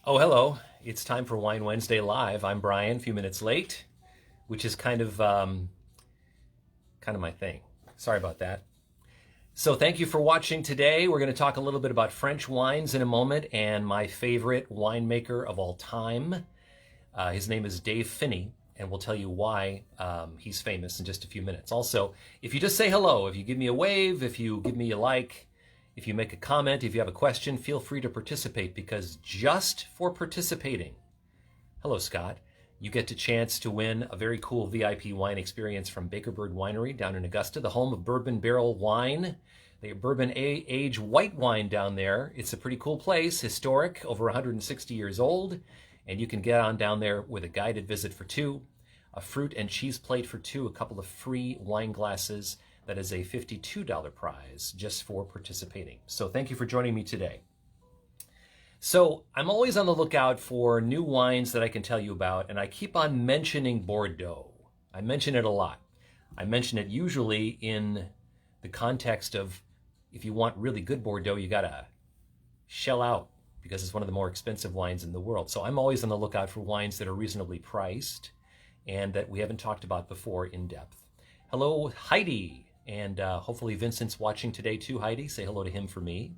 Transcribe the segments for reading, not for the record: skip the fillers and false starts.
Oh, hello. It's time for Wine Wednesday Live. I'm Brian, a few minutes late, which is kind of my thing. Sorry about that. So thank you for watching today. We're going to talk a little bit about French wines in a moment and my favorite winemaker of all time. His name is Dave Phinney, and we'll tell you why he's famous in just a few minutes. Also, if you just say hello, if you give me a wave, if you give me a like, if you make a comment, if you have a question, feel free to participate, because just for participating, hello Scott, you get the chance to win a very cool VIP wine experience from Baker Bird Winery down in Augusta, the home of bourbon barrel wine. They have bourbon age white wine down there. It's a pretty cool place, historic, over 160 years old, and you can get on down there with a guided visit for two, a fruit and cheese plate for two, a couple of free wine glasses. That is a $52 prize just for participating. So thank you for joining me today. So I'm always on the lookout for new wines that I can tell you about, and I keep on mentioning Bordeaux. I mention it a lot. I mention it usually in the context of, if you want really good Bordeaux, you gotta shell out, because it's one of the more expensive wines in the world. So I'm always on the lookout for wines that are reasonably priced and that we haven't talked about before in depth. Hello, Heidi. And hopefully Vincent's watching today too. Heidi, say hello to him for me.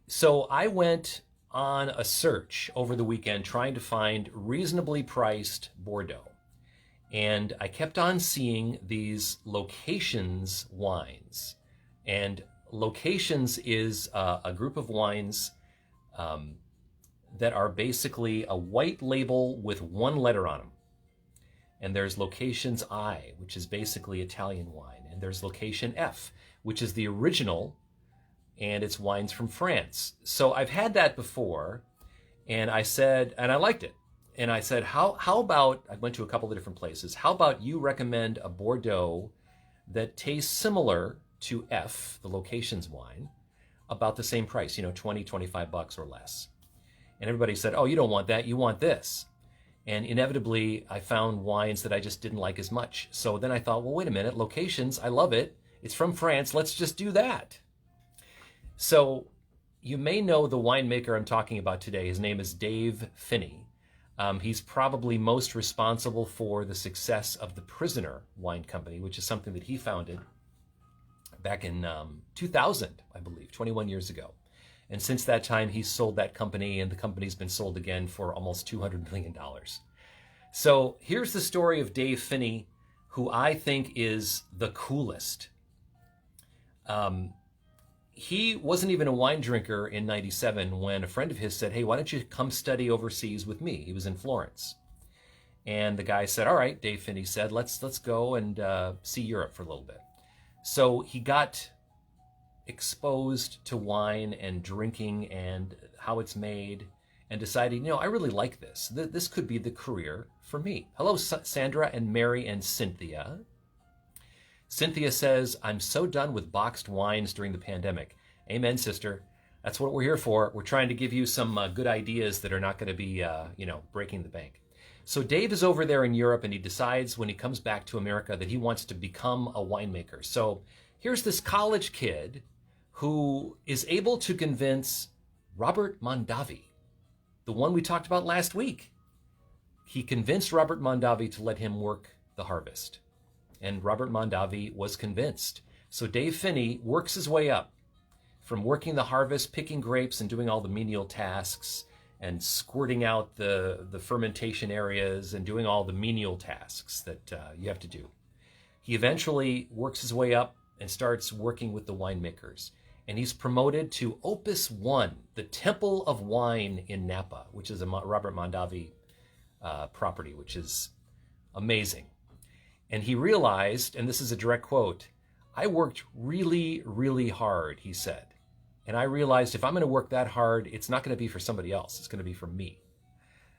So I went on a search over the weekend trying to find reasonably priced Bordeaux. And I kept on seeing these Locations wines. And Locations is a group of wines that are basically a white label with one letter on them. And there's Locations I, which is basically Italian wine. And there's Location F, which is the original, and it's wines from France. So I've had that before, and I said, and I liked it. And I said, how about, I went to a couple of different places, how about you recommend a Bordeaux that tastes similar to F, the Locations wine, about the same price, 20, 25 bucks or less. And everybody said, oh, you don't want that, you want this. And inevitably, I found wines that I just didn't like as much. So then I thought, well, wait a minute, Locations, I love it. It's from France, let's just do that. So you may know the winemaker I'm talking about today. His name is Dave Phinney. He's probably most responsible for the success of the Prisoner Wine Company, which is something that he founded back in 2000, I believe, 21 years ago. And since that time, he's sold that company, and the company's been sold again for almost $200 million. So here's the story of Dave Phinney, who I think is the coolest. He wasn't even a wine drinker in 97 when a friend of his said, hey, why don't you come study overseas with me? He was in Florence. And the guy said, all right, Dave Phinney said, let's go and see Europe for a little bit. So he got exposed to wine and drinking and how it's made, and decided, I really like this. This could be the career for me. Hello, Sandra and Mary and Cynthia. Cynthia says, I'm so done with boxed wines during the pandemic. Amen, sister. That's what we're here for. We're trying to give you some good ideas that are not going to be, breaking the bank. So Dave is over there in Europe, and he decides when he comes back to America that he wants to become a winemaker. So here's this college kid who is able to convince Robert Mondavi, the one we talked about last week. He convinced Robert Mondavi to let him work the harvest. And Robert Mondavi was convinced. So Dave Phinney works his way up from working the harvest, picking grapes and doing all the menial tasks and squirting out the fermentation areas and doing all the menial tasks that you have to do. He eventually works his way up and starts working with the winemakers. And he's promoted to Opus One, the Temple of Wine in Napa, which is a Robert Mondavi property, which is amazing. And he realized, and this is a direct quote, I worked really, really hard, he said. And I realized if I'm going to work that hard, it's not going to be for somebody else. It's going to be for me.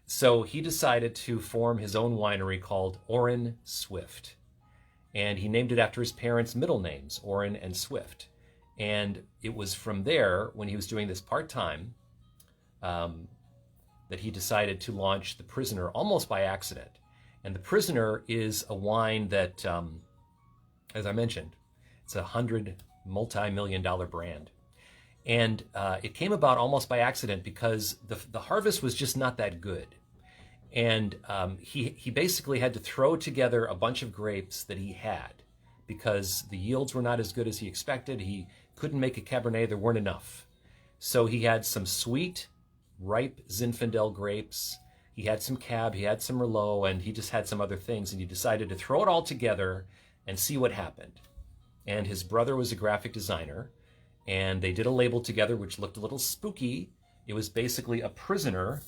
So he decided to form his own winery called Oren Swift. And he named it after his parents' middle names, Oren and Swift. And it was from there, when he was doing this part-time, that he decided to launch The Prisoner almost by accident. And The Prisoner is a wine that, as I mentioned, it's a multi-million-dollar brand. And it came about almost by accident because the harvest was just not that good. And he basically had to throw together a bunch of grapes that he had because the yields were not as good as he expected. He couldn't make a Cabernet. There weren't enough. So he had some sweet, ripe Zinfandel grapes. He had some Cab, he had some Merlot, and he just had some other things. And he decided to throw it all together and see what happened. And his brother was a graphic designer, and they did a label together which looked a little spooky. It was basically a prisoner.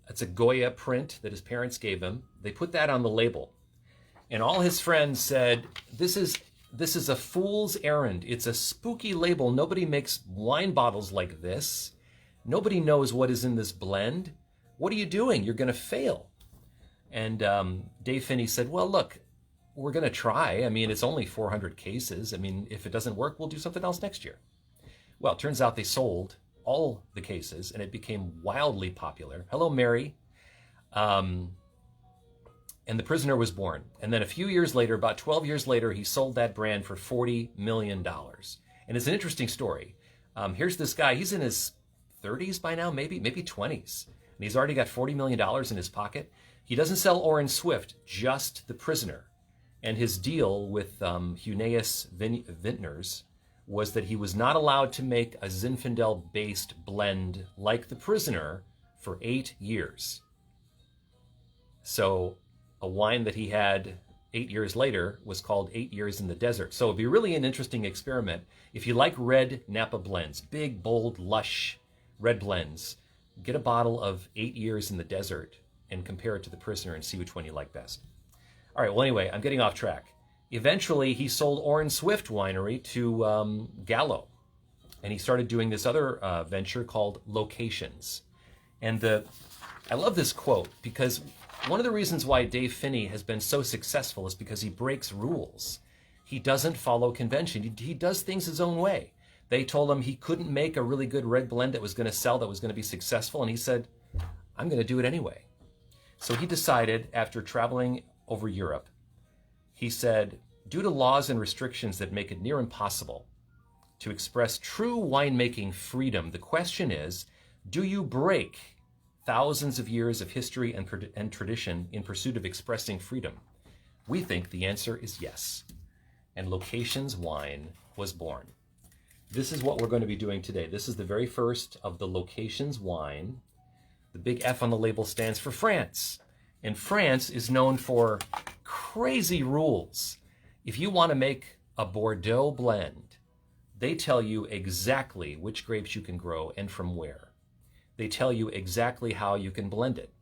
It's a Goya print that his parents gave him. They put that on the label. And all his friends said, this is a fool's errand. It's a spooky label. Nobody makes wine bottles like this. Nobody knows what is in this blend. What are you doing? You're going to fail. And Dave Phinney said, well, look, we're going to try. I mean, it's only 400 cases. I mean, if it doesn't work, we'll do something else next year. Well, it turns out they sold all the cases, and it became wildly popular. Hello, Mary. And the prisoner was born. And then a few years later, about 12 years later, he sold that brand for $40 million. And it's an interesting story. Here's this guy. He's in his 30s by now, maybe 20s. And he's already got $40 million in his pocket. He doesn't sell Orange Swift, just the prisoner. And his deal with Huneeus Vintners was that he was not allowed to make a Zinfandel-based blend like the prisoner for 8 years. So a wine that he had 8 years later was called 8 Years in the Desert. So it'd be really an interesting experiment. If you like red Napa blends, big, bold, lush red blends, get a bottle of 8 Years in the Desert and compare it to the prisoner and see which one you like best. All right, well, anyway, I'm getting off track. Eventually, he sold Orange Swift Winery to Gallo, and he started doing this other venture called Locations. And I love this quote because one of the reasons why Dave Phinney has been so successful is because he breaks rules. He doesn't follow convention. He does things his own way. They told him he couldn't make a really good red blend that was going to sell, that was going to be successful, and he said, I'm going to do it anyway. So he decided, after traveling over Europe, he said, due to laws and restrictions that make it near impossible to express true winemaking freedom, the question is, do you break thousands of years of history and tradition in pursuit of expressing freedom? We think the answer is yes. And Locations Wine was born. This is what we're going to be doing today. This is the very first of the Locations Wine. The big F on the label stands for France. And France is known for crazy rules. If you want to make a Bordeaux blend, they tell you exactly which grapes you can grow and from where. They tell you exactly how you can blend it.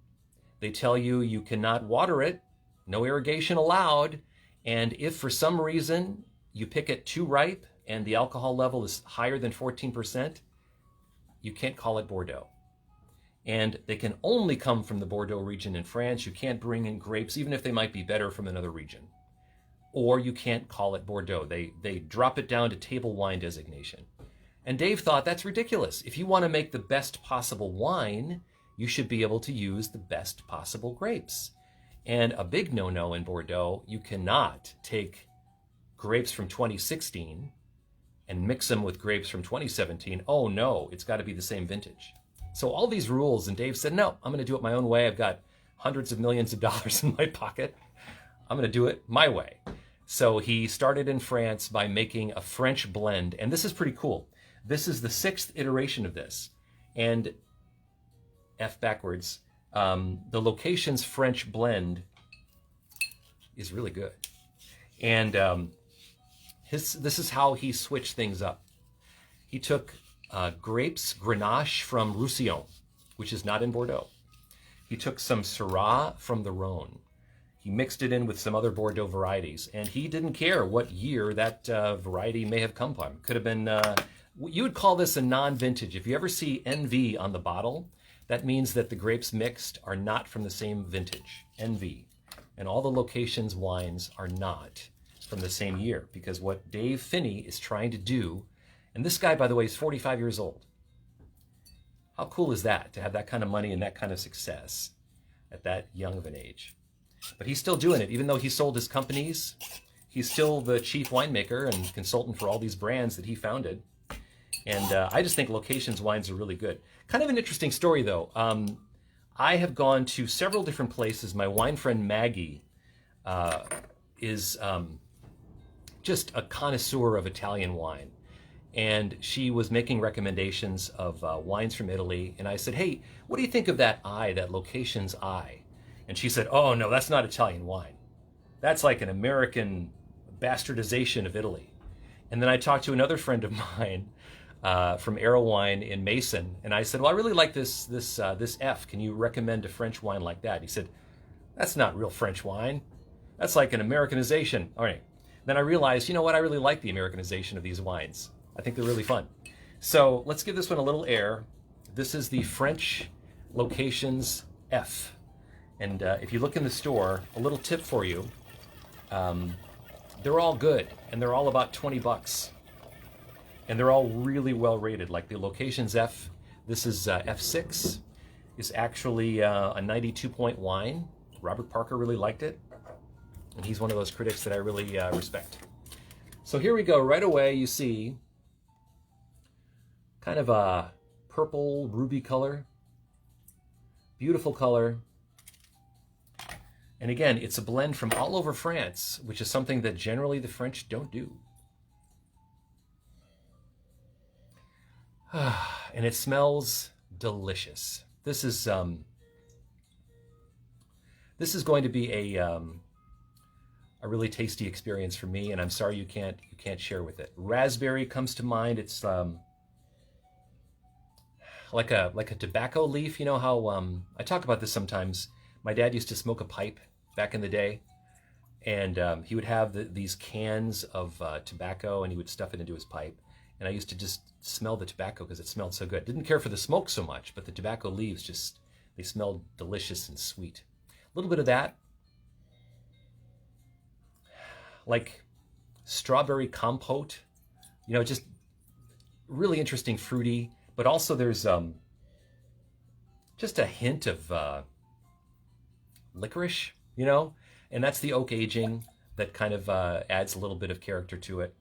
They tell you you cannot water it, no irrigation allowed, and if for some reason you pick it too ripe and the alcohol level is higher than 14%, you can't call it Bordeaux. And they can only come from the Bordeaux region in France. You can't bring in grapes, even if they might be better, from another region. Or you can't call it Bordeaux. They drop it down to table wine designation. And Dave thought that's ridiculous. If you want to make the best possible wine, you should be able to use the best possible grapes. And a big no-no in Bordeaux, you cannot take grapes from 2016 and mix them with grapes from 2017. Oh no, it's got to be the same vintage. So all these rules, and Dave said, no, I'm going to do it my own way. I've got hundreds of millions of dollars in my pocket. I'm going to do it my way. So he started in France by making a French blend. And this is pretty cool. This is the 6th iteration of this. And F backwards, the Locations French blend is really good. And this is how he switched things up. He took grapes Grenache from Roussillon, which is not in Bordeaux. He took some Syrah from the Rhone. He mixed it in with some other Bordeaux varieties, and he didn't care what year that variety may have come from. Could have been, you would call this a non-vintage. If you ever see NV on the bottle, that means that the grapes mixed are not from the same vintage, NV. And all the Locations wines are not from the same year, because what Dave Phinney is trying to do, and this guy, by the way, is 45 years old. How cool is that, to have that kind of money and that kind of success at that young of an age? But he's still doing it. Even though he sold his companies, He's still the chief winemaker and consultant for all these brands that he founded. And I just think Locations wines are really good. Kind of an interesting story, though. I have gone to several different places. My wine friend Maggie is just a connoisseur of Italian wine. And she was making recommendations of wines from Italy. And I said, hey, what do you think of that Locations eye? And she said, oh, no, that's not Italian wine. That's like an American bastardization of Italy. And then I talked to another friend of mine from Arrow Wine in Mason. And I said, well, I really like this F. Can you recommend a French wine like that? He said, that's not real French wine. That's like an Americanization. All right. Then I realized, you know what? I really like the Americanization of these wines. I think they're really fun. So let's give this one a little air. This is the French Locations F. And if you look in the store, a little tip for you, they're all good, and they're all about 20 bucks. And they're all really well rated, like the Locations F. This is F6. It's actually a 92-point wine. Robert Parker really liked it, and he's one of those critics that I really respect. So here we go. Right away, you see kind of a purple ruby color. Beautiful color. And again, it's a blend from all over France, which is something that generally the French don't do. And it smells delicious. This is going to be a really tasty experience for me, and I'm sorry you can't share with it. Raspberry comes to mind. It's like a tobacco leaf. You know how I talk about this sometimes. My dad used to smoke a pipe back in the day, and he would have these cans of tobacco, and he would stuff it into his pipe. And I used to just smell the tobacco because it smelled so good. Didn't care for the smoke so much, but the tobacco leaves they smelled delicious and sweet. A little bit of that, like strawberry compote, just really interesting, fruity, but also there's just a hint of licorice, and that's the oak aging that kind of adds a little bit of character to it.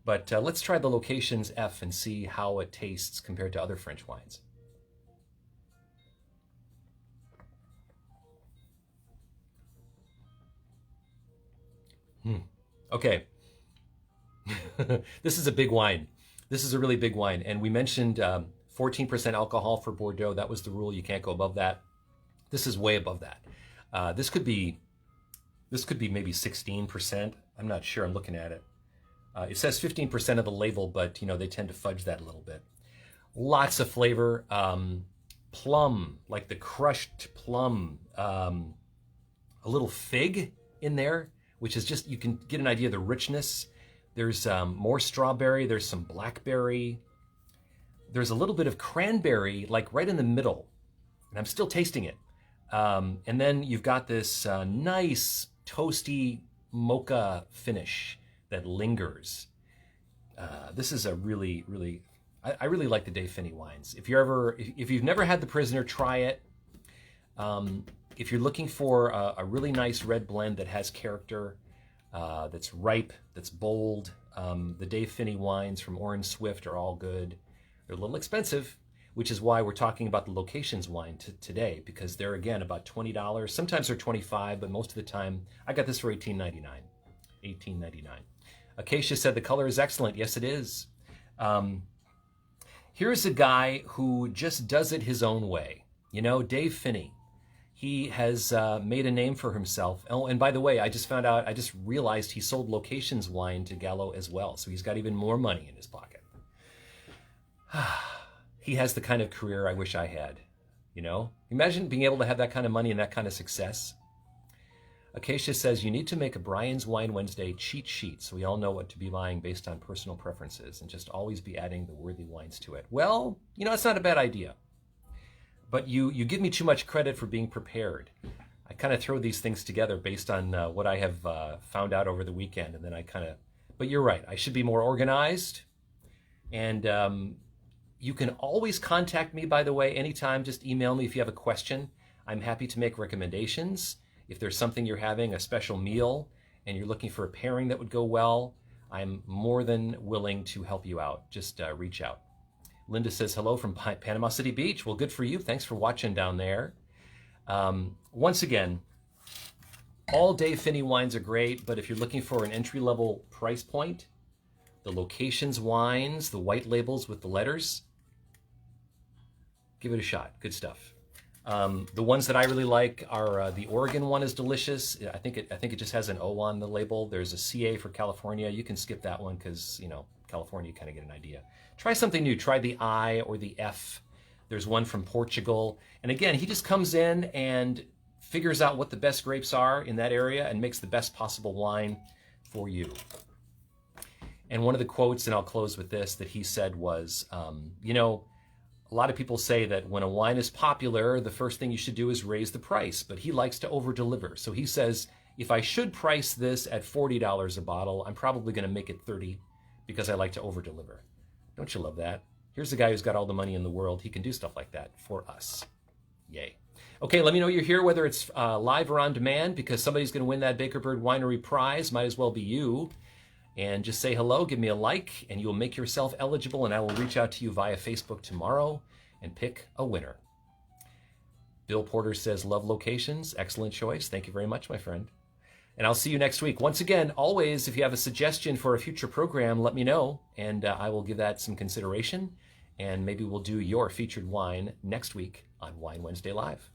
But let's try the Locations F and see how it tastes compared to other French wines. Okay. This is a big wine. This is a really big wine. And we mentioned 14% alcohol for Bordeaux. That was the rule. You can't go above that. This is way above that. This could be maybe 16%. I'm not sure. I'm looking at it. It says 15% of the label, but they tend to fudge that a little bit. Lots of flavor. Plum, like the crushed plum. A little fig in there, which is just, you can get an idea of the richness. There's more strawberry. There's some blackberry. There's a little bit of cranberry, like right in the middle. And I'm still tasting it. And then you've got this nice toasty mocha finish that lingers. This is a really, really, I really like the Dave Phinney wines. If you've never had The Prisoner, try it. If you're looking for a really nice red blend that has character, that's ripe, that's bold, the Dave Phinney wines from Orange Swift are all good. They're a little expensive, which is why we're talking about the Locations wine today, because they're, again, about $20. Sometimes they're $25, but most of the time, I got this for $18.99. $18.99. Acacia said the color is excellent. Yes, it is. Here's a guy who just does it his own way. Dave Phinney. He has made a name for himself. Oh, and by the way, I just realized he sold Locations wine to Gallo as well. So he's got even more money in his pocket. He has the kind of career I wish I had. Imagine being able to have that kind of money and that kind of success. Acacia says, you need to make a Brian's Wine Wednesday cheat sheet so we all know what to be buying based on personal preferences and just always be adding the worthy wines to it. Well, it's not a bad idea. But you give me too much credit for being prepared. I kind of throw these things together based on what I have found out over the weekend. And then but you're right. I should be more organized. And you can always contact me, by the way, anytime. Just email me if you have a question. I'm happy to make recommendations. If there's something you're having, a special meal, and you're looking for a pairing that would go well, I'm more than willing to help you out. Just reach out. Linda says hello from Panama City Beach. Well, good for you. Thanks for watching down there. Once again, all Dave Phinney wines are great, but if you're looking for an entry-level price point, the Locations wines, the white labels with the letters, give it a shot. Good stuff. The ones that I really like are the Oregon one is delicious. I think it just has an O on the label. There's a CA for California. You can skip that one because, you know, California, you kind of get an idea. Try something new. Try the I or the F. There's one from Portugal. And again, he just comes in and figures out what the best grapes are in that area and makes the best possible wine for you. And one of the quotes, and I'll close with this, that he said was, you know, a lot of people say that when a wine is popular, the first thing you should do is raise the price, but he likes to over-deliver. So he says, if I should price this at $40 a bottle, I'm probably going to make it $30 because I like to over-deliver. Don't you love that? Here's a guy who's got all the money in the world. He can do stuff like that for us. Yay. Okay, let me know you're here, whether it's live or on demand, because somebody's going to win that Baker Bird Winery prize. Might as well be you. And just say hello, give me a like, and you'll make yourself eligible, and I will reach out to you via Facebook tomorrow and pick a winner. Bill Porter says, love Locations. Excellent choice. Thank you very much, my friend. And I'll see you next week. Once again, always, if you have a suggestion for a future program, let me know, and I will give that some consideration, and maybe we'll do your featured wine next week on Wine Wednesday Live.